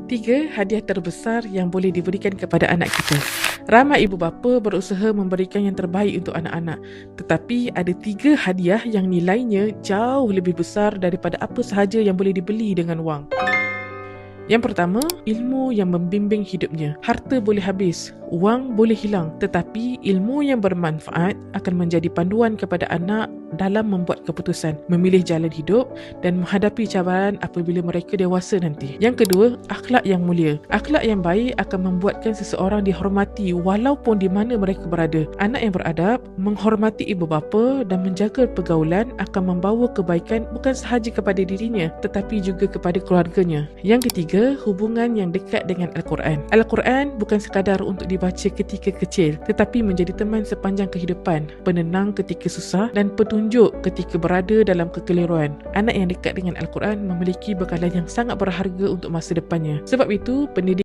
3. Hadiah terbesar yang boleh diberikan kepada anak kita. Ramai ibu bapa berusaha memberikan yang terbaik untuk anak-anak, tetapi ada 3 hadiah yang nilainya jauh lebih besar daripada apa sahaja yang boleh dibeli dengan wang. Yang pertama, ilmu yang membimbing hidupnya. Harta boleh habis, wang boleh hilang, tetapi ilmu yang bermanfaat akan menjadi panduan kepada anak dalam membuat keputusan, memilih jalan hidup dan menghadapi cabaran apabila mereka dewasa nanti. Yang kedua, akhlak yang mulia. Akhlak yang baik akan membuatkan seseorang dihormati walaupun di mana mereka berada. Anak yang beradab, menghormati ibu bapa dan menjaga pergaulan akan membawa kebaikan bukan sahaja kepada dirinya tetapi juga kepada keluarganya. Yang ketiga, hubungan yang dekat dengan Al-Quran. Al-Quran bukan sekadar untuk dibaca ketika kecil tetapi menjadi teman sepanjang kehidupan, penenang ketika susah dan petunjuk ketika berada dalam kekeliruan. Anak yang dekat dengan Al-Quran memiliki bekalan yang sangat berharga untuk masa depannya. Sebab itu, pendidikan